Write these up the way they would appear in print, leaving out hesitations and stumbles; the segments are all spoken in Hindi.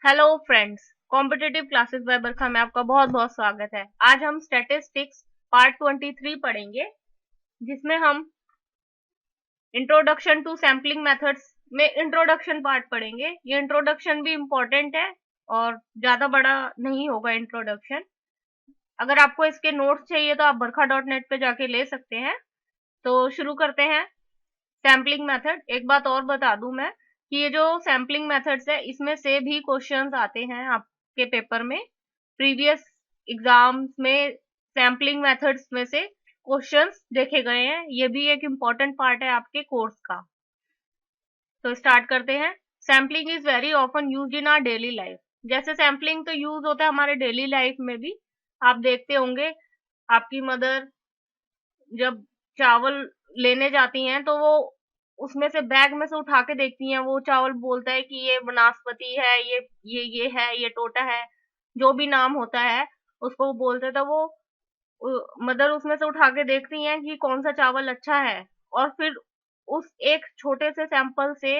Hello friends, competitive classes by Barkha में आपका बहुत बहुत स्वागत है। आज हम स्टैटिस्टिक्स पार्ट 23 पढ़ेंगे, जिसमें हम इंट्रोडक्शन टू सैम्पलिंग मेथड्स में इंट्रोडक्शन पार्ट पढ़ेंगे। ये इंट्रोडक्शन भी इम्पोर्टेंट है और ज्यादा बड़ा नहीं होगा इंट्रोडक्शन। अगर आपको इसके नोट्स चाहिए तो आप बरखा.net पे जाके ले सकते हैं। तो शुरू करते हैं। सैम्पलिंग मेथड, एक बात और बता दूं मैं कि ये जो सैम्पलिंग मेथड्स है इसमें से भी क्वेश्चंस आते हैं आपके पेपर में। प्रीवियस एग्जाम्स में सैम्पलिंग मेथड्स में से क्वेश्चंस देखे गए हैं। ये भी एक इम्पॉर्टेंट पार्ट है आपके कोर्स का। तो स्टार्ट करते हैं। Sampling is very often used in our daily life. जैसे सैम्पलिंग तो यूज होता है हमारे डेली लाइफ में भी। आप देखते होंगे आपकी मदर जब चावल लेने जाती हैं तो वो उसमें से बैग में से उठा के देखती हैं, वो चावल बोलता है कि ये बनास्पति है, ये है, ये टोटा है, जो भी नाम होता है उसको वो बोलते हैं। तो वो मदर उसमें से उठा के देखती हैं कि कौन सा चावल अच्छा है, और फिर उस एक छोटे से सैंपल से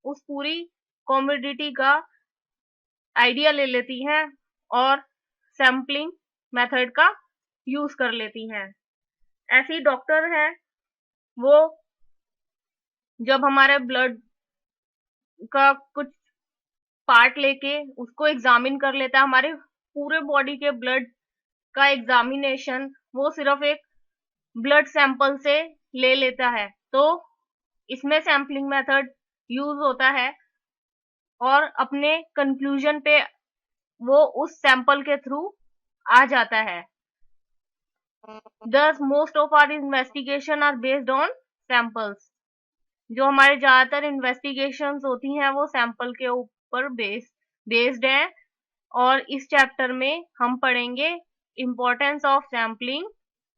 उस पूरी कॉमोडिटी का आइडिया ले लेती हैं और सैम्पलिंग मेथड का यूज कर लेती हैं। ऐसी डॉक्टर है, वो जब हमारे ब्लड का कुछ पार्ट लेके उसको एग्जामिन कर लेता है, हमारे पूरे बॉडी के ब्लड का एग्जामिनेशन वो सिर्फ एक ब्लड सैंपल से ले लेता है। तो इसमें सैम्पलिंग मेथड यूज होता है और अपने कंक्लूजन पे वो उस सैंपल के थ्रू आ जाता है। Thus most of our investigation are based on samples। जो हमारे ज्यादातर इन्वेस्टिगेशंस होती हैं वो सैंपल के ऊपर बेस्ड है। और इस चैप्टर में हम पढ़ेंगे importance of sampling,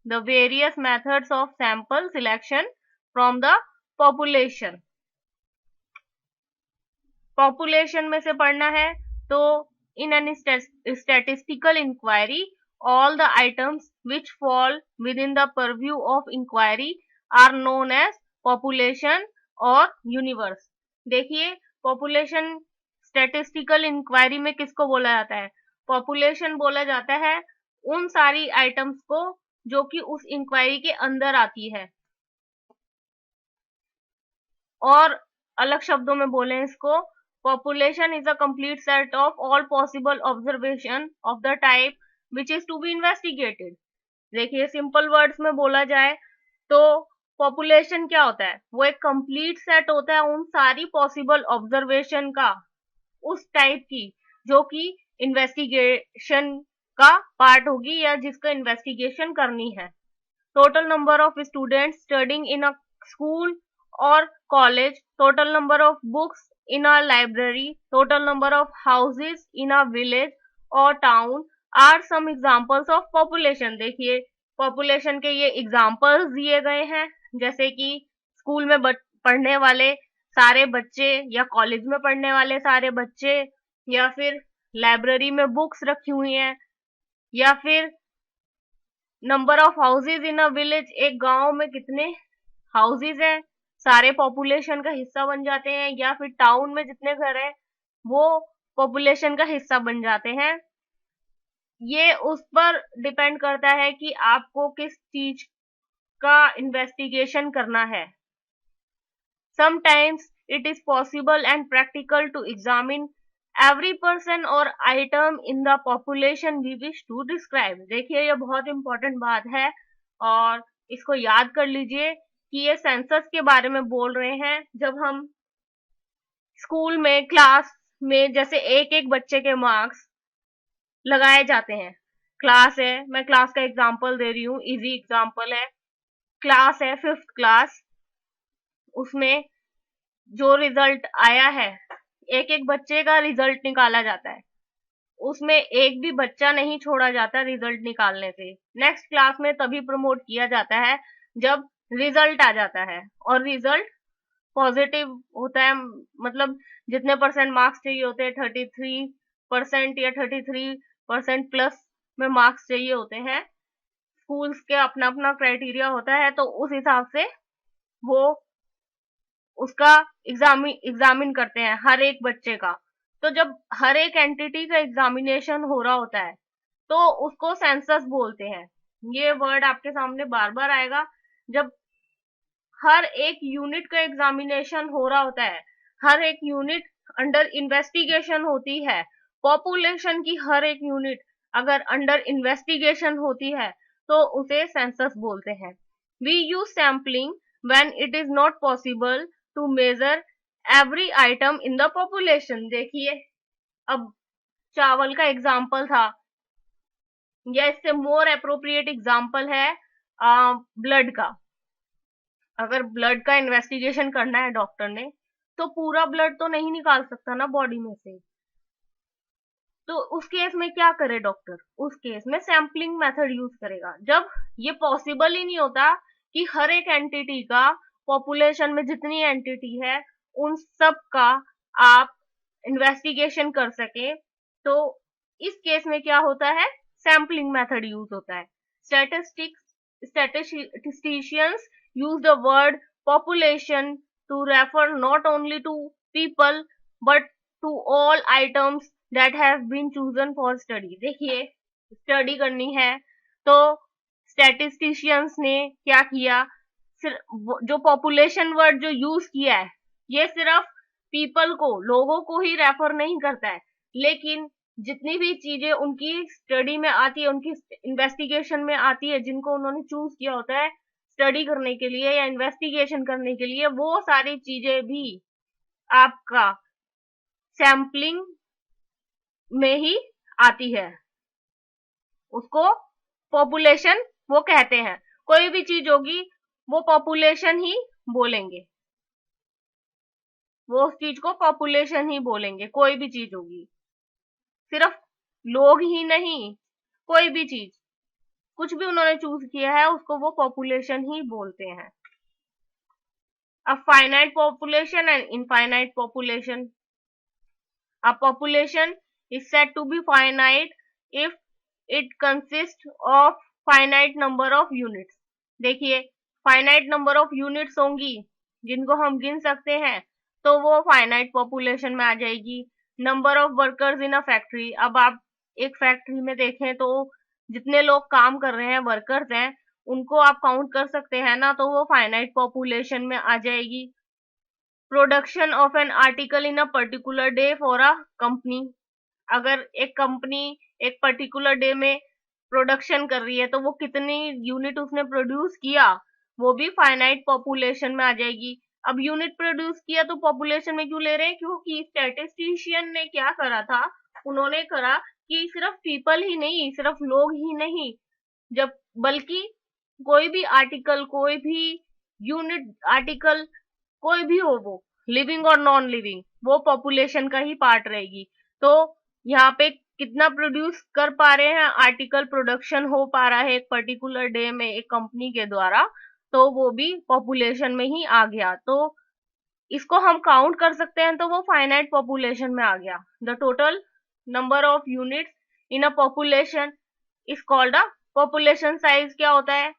the various methods of sample selection from the population. Population में से पढ़ना है तो in an statistical inquiry all the items which fall within the purview of inquiry are known as population और यूनिवर्स। देखिए, पॉपुलेशन स्टैटिस्टिकल इंक्वायरी में किसको बोला जाता है? पॉपुलेशन बोला जाता है उन सारी आइटम्स को जो कि उस इंक्वायरी के अंदर आती है। और अलग शब्दों में बोले इसको, population is a complete set of all possible observation of the type which is to be investigated. देखिए, सिंपल वर्ड्स में बोला जाए तो पॉपुलेशन क्या होता है? वो एक कंप्लीट सेट होता है उन सारी पॉसिबल ऑब्जर्वेशन का, उस टाइप की जो कि इन्वेस्टिगेशन का पार्ट होगी या जिसका इन्वेस्टिगेशन करनी है। Total number of students studying in a school और college, total number of books in a library, total number of houses in a village or town are some examples of population। देखिए, population के ये examples दिए गए हैं, जैसे कि स्कूल में पढ़ने वाले सारे बच्चे या कॉलेज में पढ़ने वाले सारे बच्चे, या फिर लाइब्रेरी में बुक्स रखी हुई हैं, या फिर number of houses in a village, एक गांव में कितने हाउसेज हैं सारे पॉपुलेशन का हिस्सा बन जाते हैं, या फिर टाउन में जितने घर हैं वो पॉपुलेशन का हिस्सा बन जाते हैं। ये उस पर डिपेंड करता है कि आपको किस चीज का इन्वेस्टिगेशन करना है। Sometimes it is possible and practical to examine every person or item in the population we wish to describe. देखिए, ये बहुत इंपॉर्टेंट बात है और इसको याद कर लीजिए कि ये सेंसस के बारे में बोल रहे हैं। जब हम स्कूल में क्लास में जैसे एक एक बच्चे के मार्क्स लगाए जाते हैं, क्लास है, मैं क्लास का एग्जांपल दे रही हूँ, इजी एग्जांपल है। क्लास है 5th क्लास, उसमें जो रिजल्ट आया है, एक एक बच्चे का रिजल्ट निकाला जाता है, उसमें एक भी बच्चा नहीं छोड़ा जाता रिजल्ट निकालने से। नेक्स्ट क्लास में तभी प्रमोट किया जाता है जब रिजल्ट आ जाता है, और रिजल्ट पॉजिटिव होता है, मतलब जितने परसेंट मार्क्स चाहिए होते हैं, 33% या 33% प्लस में मार्क्स चाहिए होते हैं। स्कूल्स के अपना अपना क्राइटेरिया होता है, तो उस हिसाब से वो उसका एग्जामिन करते हैं हर एक बच्चे का। तो जब हर एक एंटिटी का एग्जामिनेशन हो रहा होता है तो उसको सेंसस बोलते हैं। ये वर्ड आपके सामने बार बार आएगा। जब हर एक यूनिट का एग्जामिनेशन हो रहा होता है, हर एक यूनिट अंडर इन्वेस्टिगेशन होती है, पॉपुलेशन की हर एक यूनिट अगर अंडर इन्वेस्टिगेशन होती है तो उसे सेंसस बोलते हैं। We use sampling when it is not possible to measure every item in the population. देखिए, अब चावल का एग्जाम्पल था, या इससे मोर अप्रोप्रिएट एग्जाम्पल है ब्लड का। अगर ब्लड का इन्वेस्टिगेशन करना है डॉक्टर ने, तो पूरा ब्लड तो नहीं निकाल सकता ना बॉडी में से, तो उस केस में क्या करे डॉक्टर? उस केस में सैम्पलिंग मेथड यूज करेगा। जब ये पॉसिबल ही नहीं होता कि हर एक एंटिटी का, पॉपुलेशन में जितनी एंटिटी है उन सब का आप इन्वेस्टिगेशन कर सके, तो इस केस में क्या होता है? सैम्पलिंग मेथड यूज होता है। statisticians use the word population to refer not only to people but to all items that have been chosen for study। देखिए, स्टडी करनी है तो स्टैटिस्टिशियंस ने क्या किया, जो पॉपुलेशन वर्ड जो यूज किया है ये सिर्फ पीपल को, लोगों को ही रेफर नहीं करता है, लेकिन जितनी भी चीजें उनकी स्टडी में आती है, उनकी इन्वेस्टिगेशन में आती है, जिनको उन्होंने चूज किया होता है स्टडी करने के लिए या इन्वेस्टिगेशन करने के लिए, वो सारी चीजें भी आपका सैम्पलिंग में ही आती है। उसको पॉपुलेशन वो कहते हैं। कोई भी चीज होगी वो पॉपुलेशन ही बोलेंगे, वो उस चीज को पॉपुलेशन ही बोलेंगे। कोई भी चीज होगी, सिर्फ लोग ही नहीं, कोई भी चीज, कुछ भी उन्होंने चूज किया है उसको वो पॉपुलेशन ही बोलते हैं। अब finite population and infinite population. A population is said to be finite if it consists of finite number of units। देखिए, finite number of units होंगी जिनको हम गिन सकते हैं तो वो finite population में आ जाएगी। Number of workers in a factory, अब आप एक फैक्ट्री में देखें तो जितने लोग काम कर रहे हैं, वर्कर्स हैं, उनको आप काउंट कर सकते हैं ना, तो वो फाइनाइट पॉपुलेशन में आ जाएगी। Production of an article in a particular day for a company, अगर एक कंपनी एक पर्टिकुलर डे में प्रोडक्शन कर रही है तो वो कितनी यूनिट उसने प्रोड्यूस किया, वो भी फाइनाइट पॉपुलेशन में आ जाएगी। अब यूनिट प्रोड्यूस किया तो पॉपुलेशन में क्यों ले रहे हैं? क्योंकि स्टैटिस्टिशियन ने क्या करा था, उन्होंने करा कि सिर्फ पीपल ही नहीं, सिर्फ लोग ही नहीं, जब बल्कि कोई भी आर्टिकल, कोई भी यूनिट आर्टिकल, कोई भी हो वो, लिविंग और नॉन लिविंग, वो पॉपुलेशन का ही पार्ट रहेगी। तो यहाँ पे कितना प्रोड्यूस कर पा रहे हैं, आर्टिकल प्रोडक्शन हो पा रहा है एक पर्टिकुलर डे में एक कंपनी के द्वारा, तो वो भी पॉपुलेशन में ही आ गया। तो इसको हम काउंट कर सकते हैं तो वो फाइनाइट पॉपुलेशन में आ गया। The total number of units in a population is called a population size. क्या होता है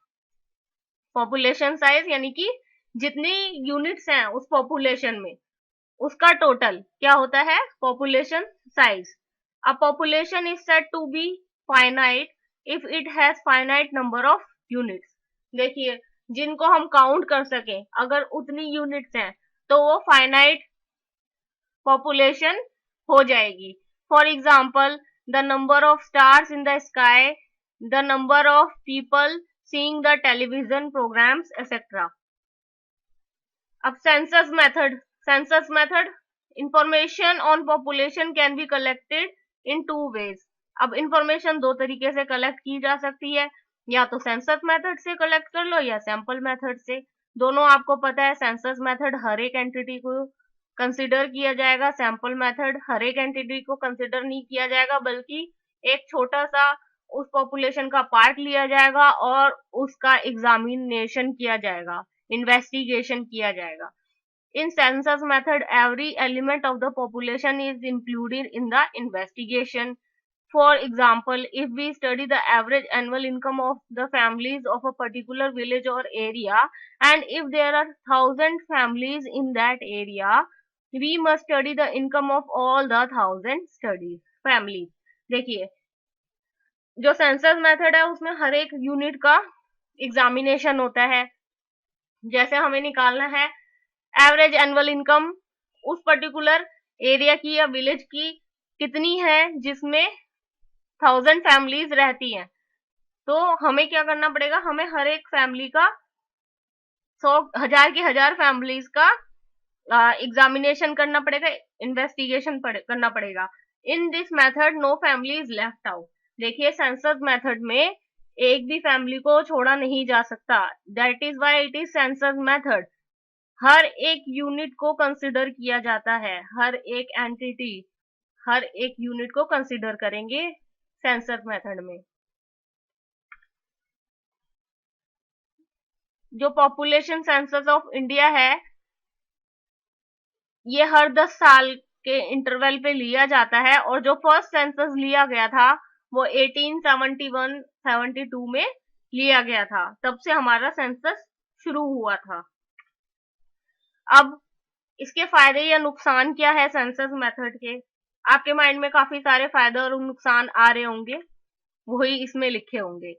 पॉपुलेशन साइज? यानी कि जितनी यूनिट्स हैं उस पॉपुलेशन में, उसका टोटल क्या होता है? Population size. A population is said to be finite if it has finite number of units. देखिए, जिनको हम काउंट कर सके, अगर उतनी यूनिट्स हैं तो वो फाइनाइट पॉपुलेशन हो जाएगी। For example, the number of stars in the sky, the number of people seeing the television programs etc. अब census method, information on population can be collected in 2 ways। अब इंफॉर्मेशन 2 तरीके से कलेक्ट की जा सकती है, या तो सेंसस मेथड से कलेक्ट कर लो या सैंपल मेथड से। दोनों आपको पता है, सेंसस मेथड हर एक एंटिटी को कंसिडर किया जाएगा, सैंपल मेथड हर एक एंटिटी को कंसिडर नहीं किया जाएगा, बल्कि एक छोटा सा उस पॉपुलेशन का पार्ट लिया जाएगा और उसका एग्जामिनेशन किया जाएगा, इन्वेस्टिगेशन किया जाएगा। In census method, every element of the population is included in the investigation. For example, if we study the average annual income of the families of a particular village or area, and if there are 1,000 families in that area, we must study the income of all the 1000 studies family. देखिए, जो सेंसस मेथड है उसमें हर एक यूनिट का एग्जामिनेशन होता है। जैसे हमें निकालना है एवरेज एनुअल इनकम उस पर्टिकुलर एरिया की या विलेज की कितनी है जिसमें 1000 फैमिलीज रहती हैं। तो हमें क्या करना पड़ेगा, हमें हर एक फैमिली का 1000 फैमिलीज का एग्जामिनेशन करना पड़ेगा, इन्वेस्टिगेशन करना पड़ेगा। In this method no family is left out. देखिए, सेंसस मेथड में एक भी फैमिली को छोड़ा नहीं जा सकता। That is why it is census method. हर एक यूनिट को कंसिडर किया जाता है, हर एक एंटिटी, हर एक यूनिट को कंसिडर करेंगे सेंसस मेथड में। जो पॉपुलेशन सेंसस ऑफ इंडिया है ये हर 10 साल के इंटरवल पे लिया जाता है, और जो फर्स्ट सेंसस लिया गया था वो 1871-72 में लिया गया था। तब से हमारा सेंसस शुरू हुआ था। अब इसके फायदे या नुकसान क्या है सेंसस मेथड के? आपके माइंड में काफी सारे फायदे और नुकसान आ रहे होंगे, वही इसमें लिखे होंगे।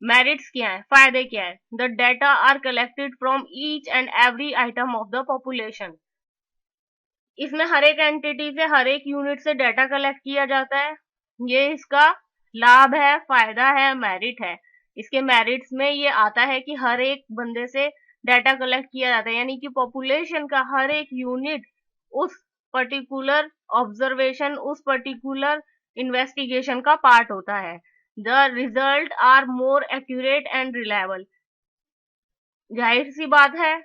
मेरिट्स क्या है, फायदे क्या है? The data are collected from each and every item of the population. इसमें हर एक एंटिटी से, हर एक यूनिट से डाटा कलेक्ट किया जाता है। ये इसका लाभ है, फायदा है, मेरिट है। इसके मेरिट्स में ये आता है कि हर एक बंदे से डाटा कलेक्ट किया जाता है, यानी कि पॉपुलेशन का हर एक यूनिट उस पर्टिकुलर ऑब्जर्वेशन, उस पर्टिकुलर इन्वेस्टिगेशन का पार्ट होता है। The result are more accurate and reliable. जाहिर सी बात है,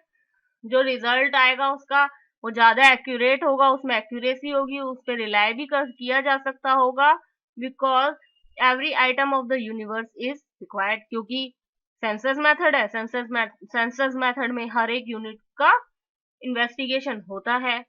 जो रिजल्ट आएगा उसका वो ज्यादा एक्यूरेट होगा, उसमें एक्यूरेसी होगी, उस पर रिलाय भी किया जा सकता होगा। Because every item of the universe is required, क्योंकि सेंसस मेथड है। सेंसस मेथड में हर एक यूनिट का इन्वेस्टिगेशन होता है।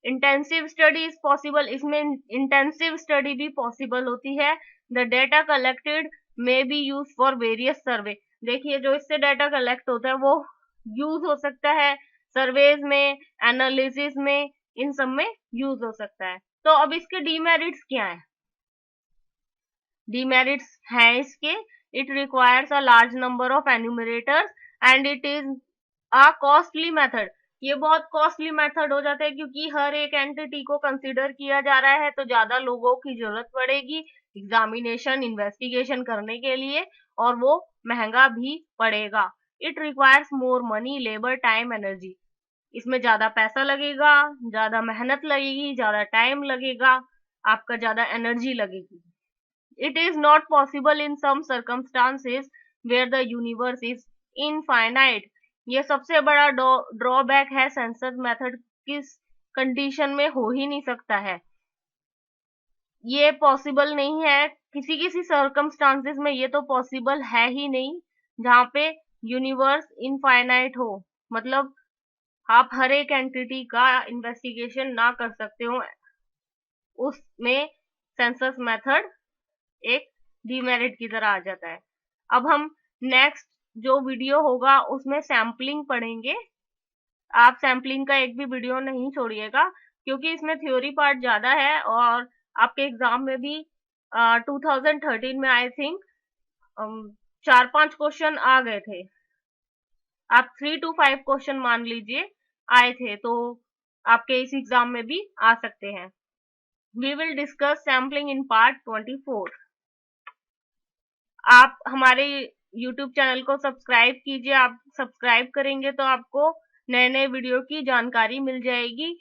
Intensive study is possible. इसमें इंटेंसिव स्टडी भी पॉसिबल होती है। The data collected may be used for various survey. देखिए, जो इससे डाटा कलेक्ट होता है वो यूज हो सकता है सर्वेज में, एनालिसिस में, इन सब में यूज हो सकता है। तो अब इसके डीमेरिट्स क्या है? डीमेरिट्स हैं इसके, it requires a large number of enumerators and it is a costly method. ये बहुत कॉस्टली मेथड हो जाता है, क्योंकि हर एक एंटिटी को कंसिडर किया जा रहा है, तो ज्यादा लोगों की जरूरत पड़ेगी एग्जामिनेशन, इन्वेस्टिगेशन करने के लिए, और वो महंगा भी पड़ेगा। It requires more money, labour, time, energy. इसमें ज्यादा पैसा लगेगा, ज्यादा मेहनत लगेगी, ज्यादा टाइम लगेगा, आपका ज्यादा एनर्जी लगेगी। It is not possible in some circumstances where the universe is infinite. ये सबसे बड़ा ड्रॉबैक है सेंसस मेथड। किस कंडीशन में हो ही नहीं सकता है, ये पॉसिबल नहीं है। किसी किसी सर्कमस्टांसेस में ये तो पॉसिबल है ही नहीं, जहां पे यूनिवर्स इनफाइनाइट हो, मतलब आप हर एक एंटिटी का इन्वेस्टिगेशन ना कर सकते हो, उसमें सेंसस मेथड एक डीमेरिट की तरह आ जाता है। अब हम नेक्स्ट जो वीडियो होगा उसमें सैम्पलिंग पढ़ेंगे। आप सैम्पलिंग का एक भी वीडियो नहीं छोड़िएगा, क्योंकि इसमें थ्योरी पार्ट ज्यादा है, और आपके एग्जाम में भी 2013 में आई थिंक 4-5 क्वेश्चन आ गए थे। आप 3 to 5 क्वेश्चन मान लीजिए आए थे, तो आपके इस एग्जाम में भी आ सकते हैं। We will discuss sampling in part 24। आप हमारे YouTube चैनल को सब्सक्राइब कीजिए। आप सब्सक्राइब करेंगे तो आपको नए नए वीडियो की जानकारी मिल जाएगी,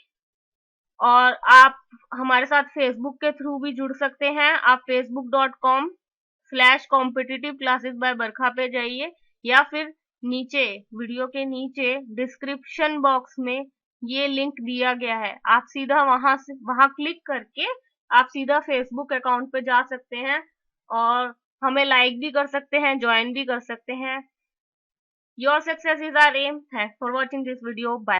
और आप हमारे साथ फेसबुक के थ्रू भी जुड़ सकते हैं। आप facebook.com/competitive classes by बरखा पे जाइए, या फिर नीचे वीडियो के नीचे डिस्क्रिप्शन बॉक्स में ये लिंक दिया गया है, आप सीधा वहां क्लिक करके आप सीधा फेसबुक अकाउंट पे जा सकते हैं, और हमें लाइक भी कर सकते हैं, ज्वाइन भी कर सकते हैं। Your success is our aim. Thanks for watching this video. Bye.